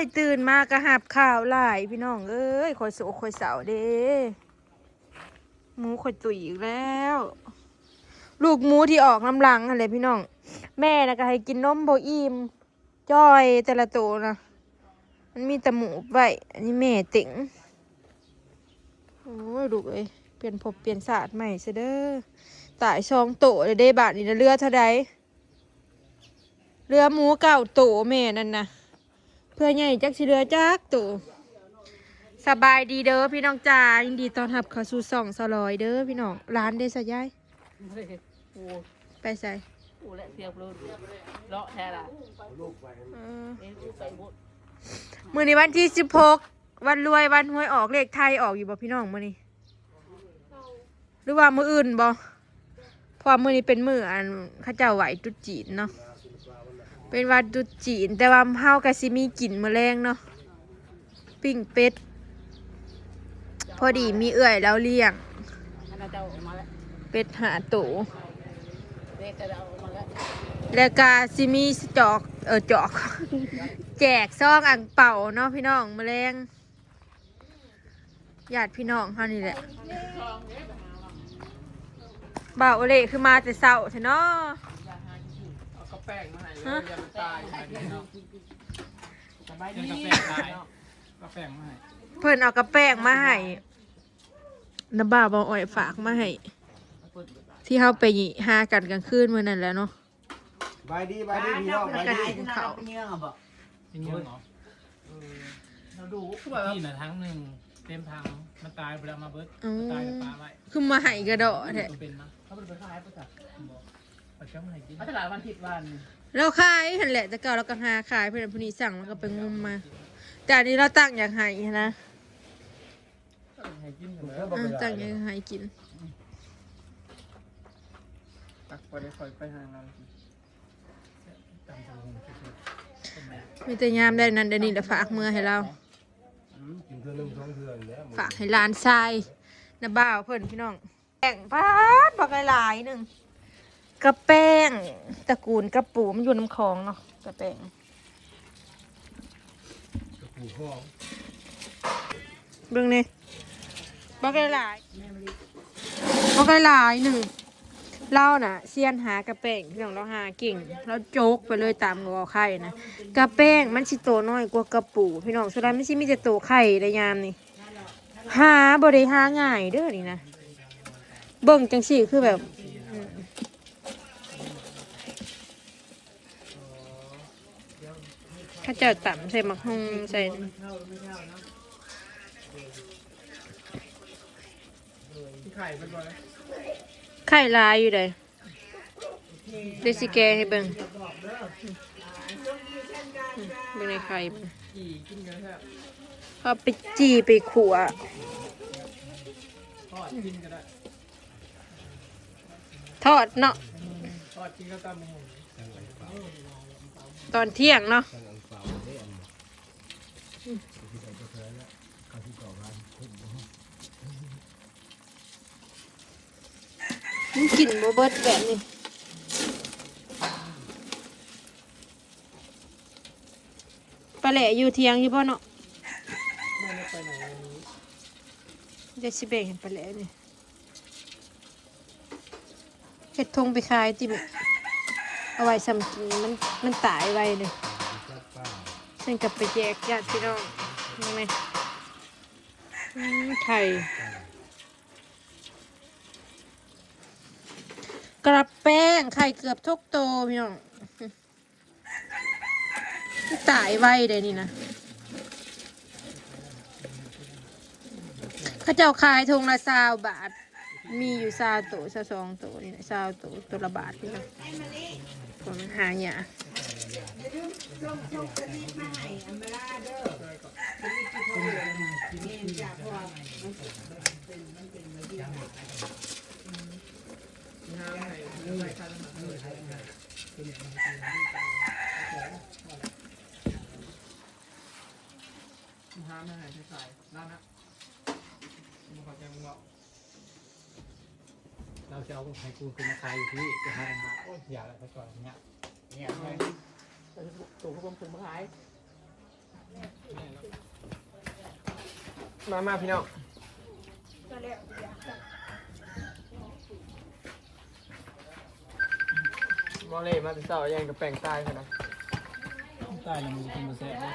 ยตื่นมากระหับข่าวหลายพี่น้องเอ้ยคอยโศกคอยเสาเด้หมูคอยตุ๋ยอีกแล้ว ลูกหมูที่ออกน้ำลังอะไรพี่น้องแม่นะก็ให้กินนมโบอิ่มจ้อยแต่ละตัวนะมันมีแต่หมูไว้อันนี้แม่ติ๋งโอ้ยลูกเอ้ยเปลี่ยนภพเปลี่ยนศาสตร์ใหม่ซะเด้อตายช่องโตเลยได้บาทนี่นะเรือเท่าใดเรือหมูเก่าโตแม่นั่นนะเพื่อใหญ่จักสิเรือจักโตสบายดีเด้อพี่น้องจ้ายินดีต้อนรับเข้าสู่ช่องสลอยเด้อพี่น้องร้านเด้อสะยายไปใส่และเสียบเลยเลาะแท้ละมื้อนี้วันที่16วันรวยวันหวยออกเลขไทยออกอยู่บ่พี่น้องมื้อนี้หรือว่ามื้ออื่นบ่เพราะมื้อนี้เป็นมื้ออันเขาเจ้าไหว้ตรุษจีนเนาะเป็นวันตรุษจีนแต่ว่าเฮาก็สิมีกินมื้อแรงเนาะปิ้งเป็ดพอดีมีเอื้อยแล้วเลี้ยงเป็ดหาโตแล้วก็สิมีจอกจอกแจกซองอั่งเป่าเนาะพี่น้องแมลงญาติพี่น้องเฮานี่แหละบ่าวเล่คือมาแต่เช้าแท้เนาะก็แป้งมาให้เลยยังตายเนาะสบายดีกาแฟตายกาแฟมาให้เพิ่นเอากระแป้งมาให้น้ำบ่าวบ่อ้อยฝากมาให้ที่เฮาไปหากันกลางคืนมื้อนั้นแหล้วเนาะบายดีพี่น้องบายดีเขาเป็นเงี้ยเหรอเป็นเงี้ยเหรอเราดูที่น่ะทั้งหนึ่งเต็มทางมันตายไปแล้วมาเบิร์ดตายกับปลาไว้คือมาให้กระโดดแท้เป็นมั้ยเขาเป็นขายประจักษ์ประจักษ์มาให้กินตลาดวันทิศวันเราขายหั่นแหละแต่เก่าเราก็หาขายเพิ่นผู้นี้สั่งแล้วก็ไปงมมาแต่อันนี้เราตั้งอยากให้นะตั้งอยากให้กินตักไปได้คอยไปหาเรามีแต่ยามได้นั้นเดี๋ยวนี้จะฝากมือให้เราฝากให้ร้านทรายน้าบ่าวเพิ่นพี่น้องแป้งปาดบักหลายๆหนึ่งกระแป้งตระกูลกระปูมันอยู่น้ำคลองเนาะกระแป้งกระปูห้องเบิ่งนี่บักหลายบักหลายหนึ่งเราน่ะเซียนหากระแป้งพี่น้องเราหาเก่งเราโจกไปเลยตามงัวไข่นะกระแป้งมันสิโตน้อยกว่ากระปูพี่น้องสุดท้ายไม่ใช่มีแต่โตไข่ในยามนี่หาบ่ได้หาง่ายเด้อนี่นะเบิ่งจังสี่คือแบบข้าเจ้าต่ำใส่หมักฮงใส่ไข่ลายอยู่เลยเดซิแกให้เบิ่งเบิ่งในไข่เอาไปจีไปขัวทอดเนาะตอนเที่ยงเนาะมันกลิ่นโบเบิร์ตแบบนี้ปลาแหล่อยู่เทียงอยู่ป่ะเนาะจะชิเบงเห็นปลาแหล่นี่เห็ดทงไปขายติมเอาไว้ซ้ำกินมันตายไว้เลยฉันกลับไปแจกญาติพี่น้องยังไงไข่กระแป้งไข่เกือบทุกโตพี่น้องตายไว้เลยนี่นะข้าเจ้าขายทงละ20 บาทมีอยู่20 โต22 โตนี่นะ20 โตตัวละบาทพี่น้องผมหาเนี่ยเราจะเอาไข่กูขึ้นมาขายอยู่ที่จะหาโอ้ยอย่าละไปก่อนเนี่ยตัวพวกผมขาย มาพี่น้องมอเล่มาติดเสายังกับแป้งตายขนาด ใต้เรามีกินมาแซ่บเลย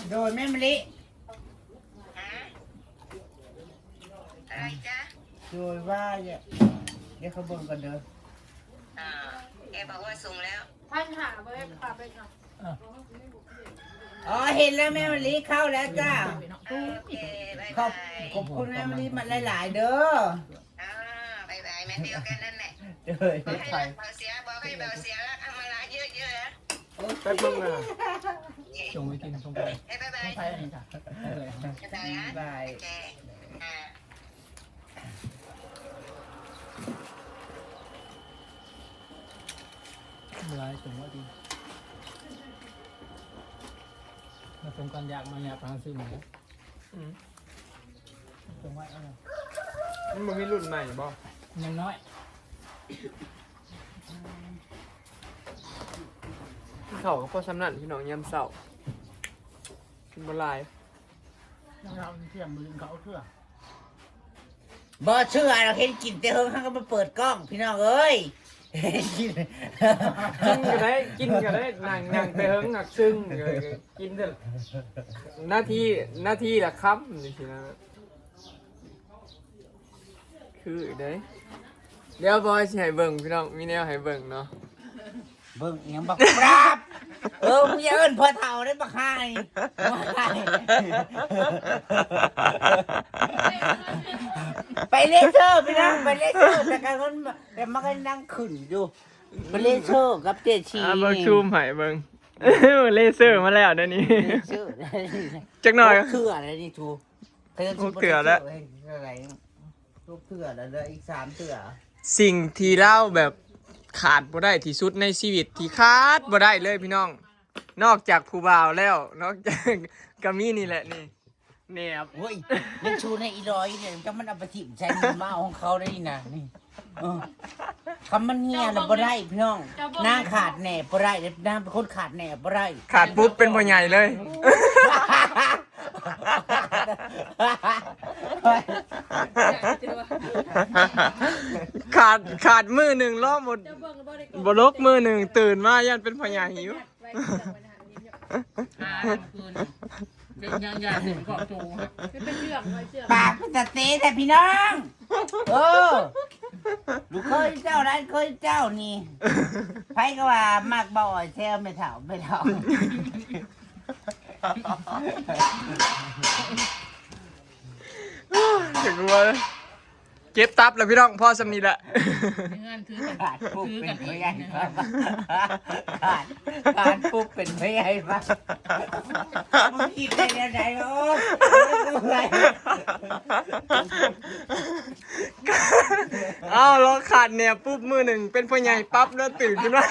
โดยแม่มะลิ อะไรจ๊ะ โดยว่าเนี่ยเดี๋ยวเขาเบิ่งกันเด้อ แกบอกว่าส่งแล้ว อ๋อเห็นแล้วแม่มะลิเข้าแล้วจ้า โอเคบาย ขอ บบาย ขอบคุณแม่มะลิมาหลายๆเด้อ บายบายแม่เดียวกันนั่นแหละ เด้อ บอกให้เบาเสียบอกให้เบาเสียแล้วเอามาละเยอะๆนะ แป๊บนึงนะ จงไปกินตรงไป ให้บายบาย ใช่นี่จ้ะเลย บายบายนะ บาย โอเคอ่า เวลาจงว่าดีมาตรงกันอยากมาอยากทางซื้อหมูจงไว้เอา มันมีรุ่นใหม่บ่ ยังน้อย เขาก็พอสำนันพี่น้องยำเสากินบลาย เราเที่ยงมือเขาเชื่อ บ่เชื่อเราเห็นกินแต่เฮิงเขาก็มาเปิดกล้องพี่น้องเอ้ยกิน กินก็ได้นั่งไปเฮิงหักซึ่งกินแต่หน้าที่ละครับนี่สินะคือเด้เดี๋ยวบอยสิให้เบิ่งพี่น้องมีแนวให้เบิ่งเนาะ เบิ่งอิหยังบักปราบมึงอย่าเอิ้นพ่อเฒ่าได้บักหายไปเลเซอร์พี่น้องไปเลเซอร์แต่กันคนแต่มันก็นั่งขึ้นอยู่ไปเลเซอร์กับเจชี เบิ่งซูมให้เบิ่งเลเซอร์มาแล้วเดี๋ยวนี้ เลเซอร์ จักหน่อย เถื่ออะไรนี่ทู เถื่อแล้ว อะไรทุกเถื่อแล้วเหลืออีก3เถื่อ สิ่งที่เล่าแบบขาดบ่ได้ที่สุดในชีวิตที่ขาดบ่ได้เลยพี่น้อง นอกจากผู้บ่าวแล้วนอกจากกามีนี่แหละนี่เนี่ยครับ โอ้ยยังชูในอีร้อยเนี่ยจะมันเอาไปถิ่มใช้มือมาของเขาได้นะนี่คำมันเงียแล้วบ่ได้พี่น้องนางขาดแหน่บ่ได้นางเป็นคนขาดแหน่บ่ได้ ขาดปุ๊บเป็นพ่อใหญ่เลย ขาดมือหนึ่งรอบหมดบลกมือหนึ่งตื่นมายันเป็นพ่อใหญ่หิว คืนเป็นยังถึงเกาะจู ปากเป็นสเต๊แต่พี่น้องลูกเคยเจ้าร้านเคยเจ้านี่ไผก็ว่ามากบ่อยแซวไม่เท่าถึงว่าเก็บตับแล้วพี่น้องพ่อสำนีแหละ เงื่อนถือกัน ขาดปุ๊บ ถือ เป็ กัน น ไม่ อีก ใหญ่ปะขาดปุ๊บเป็นไม่ใหญ่ปะมึงคิดได้ยังไงโอ้ยอะไร อ้าวเราขาดเนี่ยปุ๊บมือหนึ่งเป็นพ่อใหญ่ปั๊บแล้วตื่นขึ้นมา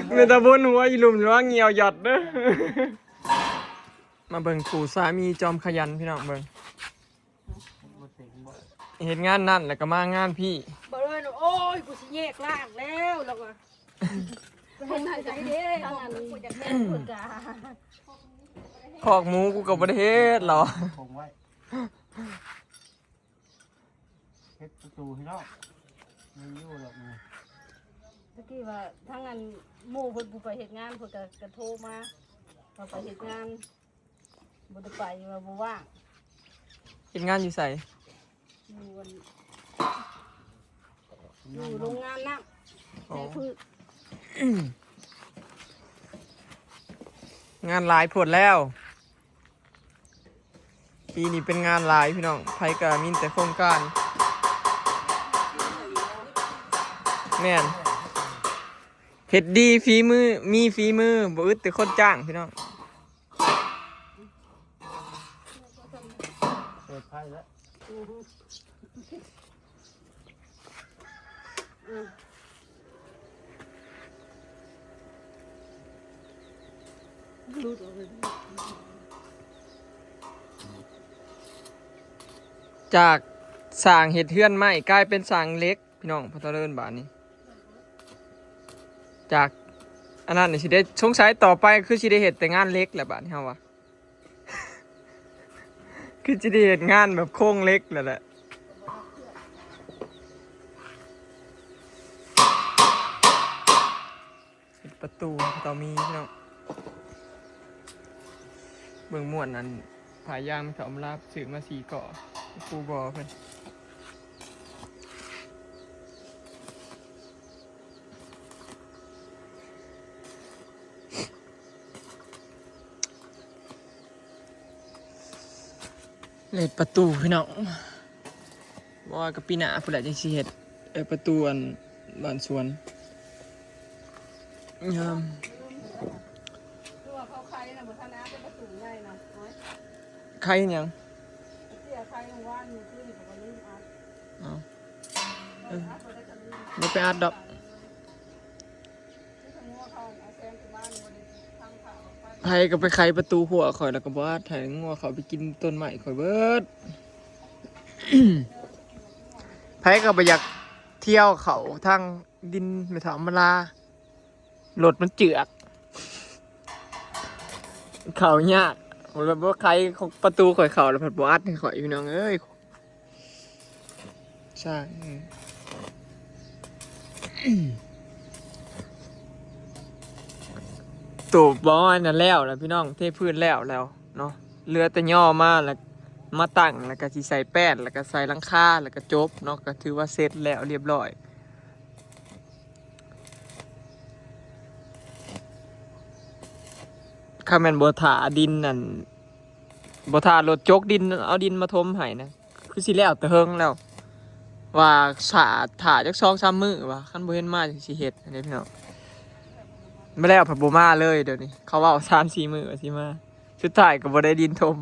เมื่อตะบนหัวอีหลุมหรือว่าเงียวหยอดเด้อมาเบิ่งขู่สามีจอมขยันพี่น้องเบิ่งเห็นงานนั่นแล้วก็มางานพี่ บอกเลยโอ้ยกูสิแยกล่างแล้วแล้วก็เห็นใจเด้ทางนั้นกูจะแม่นกูกะ คอกหมูกูกับประเทศเหรอ คงไว้เพชรประตูให้รอบไม่อยู่หรอกนะ ตะกี้ว่าทั้งนั้นหมู่เพิ่นผู้ไปเฮ็ดงานเพิ่นก็โทรมาว่าไปเฮ็ดงานบ่ได้ไปว่าบ่ว่าง เห็นงานอยู่ใส่ อยู่วันอยู่โรงงานน้ำแต่พืช งานหลายผลแล้วปีนี้เป็นงานหลายพี่น้องไผกะมินแต่โครงการแม่นเฮ็ดดีฝีมือมีฝีมือบ่อึดแต่คนจ้างพี่น้อง เปิดไพ่แล้ว จากสร้างเฮ็ดเฮือนไม้กลายเป็นสร้างเหล็กพี่น้องพอเจริญบาดนี้ จากอันนั้นนี่สิได้สงสัยต่อไปคือสิได้เฮ็ดแต่งานเล็กแหละบัดนี้เฮาว่า คือสิได้เฮ็ดงานแบบโครงเล็กแล้วแหละปิดประตูต่อมีพี่น้องเบิ่งม่วนนั้นผายางเขาอำลาบซื้อมา4เกาะปูบ่อเพิ่นเลดประตูพี่น้องว่ากับปีหน้าพุ่นแหละจังสิเฮ็ดประตูอันบ้านสวนยาม คือว่าเขาใครน่ะบ่ทันน้ำเป็นประตูใหญ่นะน้อย ใครหยัง เสียใครลงว่านอยู่คือนี่ก็บ่ลืมอัด อ๋อ อัดบ่ได้ก็ลืม บ่ไปอัดดอก ที่ทางงัวเขาเอาแซมไปบ้านบ่ได้ทำข่าวไป ไผก็ไปไขประตูหัวข่อยแล้วก็บ่อัดให้งัวเขาไปกินต้นไม้ข่อยเบิด ไผก็บ่อยากเที่ยวเขาทางดินไม่ถามมารารถมันเจือกเขายากแล้วบ่ไขประตูข่อยเข้าแล้วเพิ่นบ่อัดให้ข่อยพี่น้องเอ้ยใช่ตูบบอลนั่นแล้วพี่น้องเทพื้นแล้วเนาะเรือแต่ย่อมาแล้วมาตั้งแล้วก็สิใส่แป้นแล้วก็ใส่หลังคาแล้วก็จบเนาะก็ถือว่าเสร็จแล้วเรียบร้อยข้าแม่นบ่ถาดินนั่นบ่ถารถจกดินเอาดินมาถมให้นะคือสิแล้วแต่เฮิงแล้วว่าถ่าจัก2-3 มื้อว่าคันบ่เห็นมาจังสิเฮ็ดอันนี้พี่น้องไม่แล้วผัดบ่มาเลยเดี๋ยวนี้เขาเว้า3-4 มื้อว่าสิมาสุดท้ายก็บ่ได้ดินถม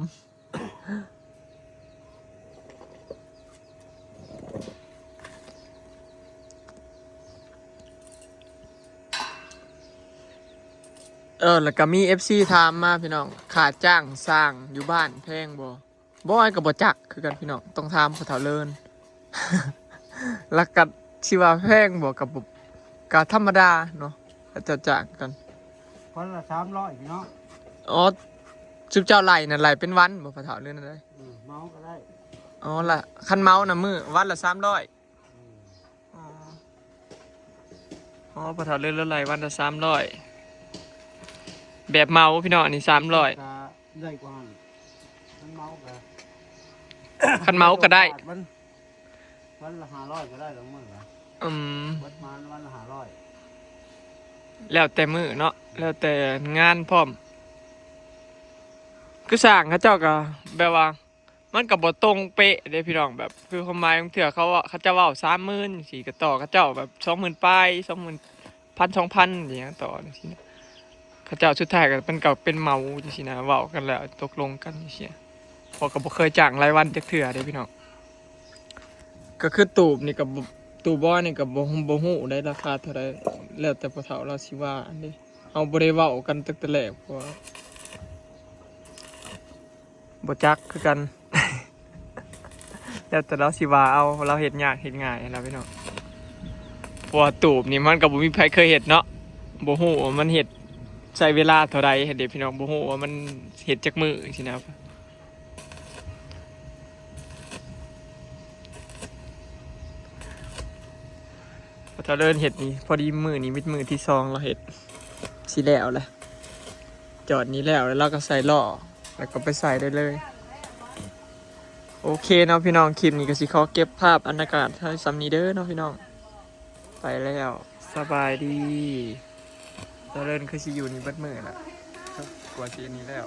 แล้วก็มี FC ถามมาพี่น้องค่าจ้างสร้างอยู่บ้านแพงบ่ให้ก็บ่จักคือกันพี่น้องต้องถามผู้เฒ่าเลิน แล้วก็สิว่าแพงบ่ก็ธรรมดาเนาะก็จะจ้างกัน คนละ300พี่น้อง อ๋อสุบเจ้าไหลน่ะไหลเป็นวันบ่ผู้เฒ่าเลินอะไร เมาก็ได้ อ๋อละคันเมาส์น่ะมื้อวันละ300อ๋อผู้เฒ่าเลินละไหลวันละ300แบบเมาพี่น้องอันนี้300 ก็ได้กว่าหั่นมันเมาก็ คันเมาส์ก็ได้ วันละ500ก็ได้หรอกมื้อละ อืม เบิดมาวันละ500 แล้วแต่มื้อเนาะแล้วแต่งานพร้อมคือสร้างเขาเจ้าก็แบบว่ามันก็บ่ตรงเป๊ะเด้พี่น้องแบบคือความหมายของเถื่อเขาเจ้าเว้า 30,000 สิก็ต่อเขาเจ้าแบบ 20,000 ปลาย 20,000 1,000 2,000อย่างเงี้ยต่อจังซี่นะเขาเจ้าสุดท้ายก็เป็นเป็นเมาจังซี่นะเว้ากันแล้วตกลงกันจังซี่พอก็บ่เคยจ้างรายวันจักเทื่อเด้พี่น้องก็คือตูบนี่ก็ตูบอยนี่ก็บ่ฮู้ได้ราคาเท่าใดแล้วแต่พ่อเฒ่าเราสิว่าอันนี้เฮาบ่ได้เว้ากันตั้งแต่แรกเพราะว่าบ่จักคือกัน แล้วแต่เราสิว่าเอาเราเฮ็ดยากเฮ็ดง่ายนะพี่น้องเพราะว่าตูบนี่มันก็บ่มีใครเคยเฮ็ดเนาะบ่ฮู้ว่ามันเฮ็ดใช้เวลาเท่าใดเฮ็ดเด้พี่น้องบ่ฮู้ว่ามันเฮ็ดจักมื้อจังซี่นะครับถ้าเดินเห็ดนี่พอดีมือนี้มิดมือที่2เราเห็ดสิแล้วแหละจอดนี้แล้วเราก็ใส่ล่อแล้วก็ไปใส่ได้เลยโอเคเนาะพี่น้องคลิปนี้ก็สิขอเก็บภาพบรรยากาศให้ซ้ำนี้เด้อเนาะพี่น้องไปแล้วสบายดีตะเดินคือสิอยู่นี่เบิดมือละกว่าสิอันนี้แล้ว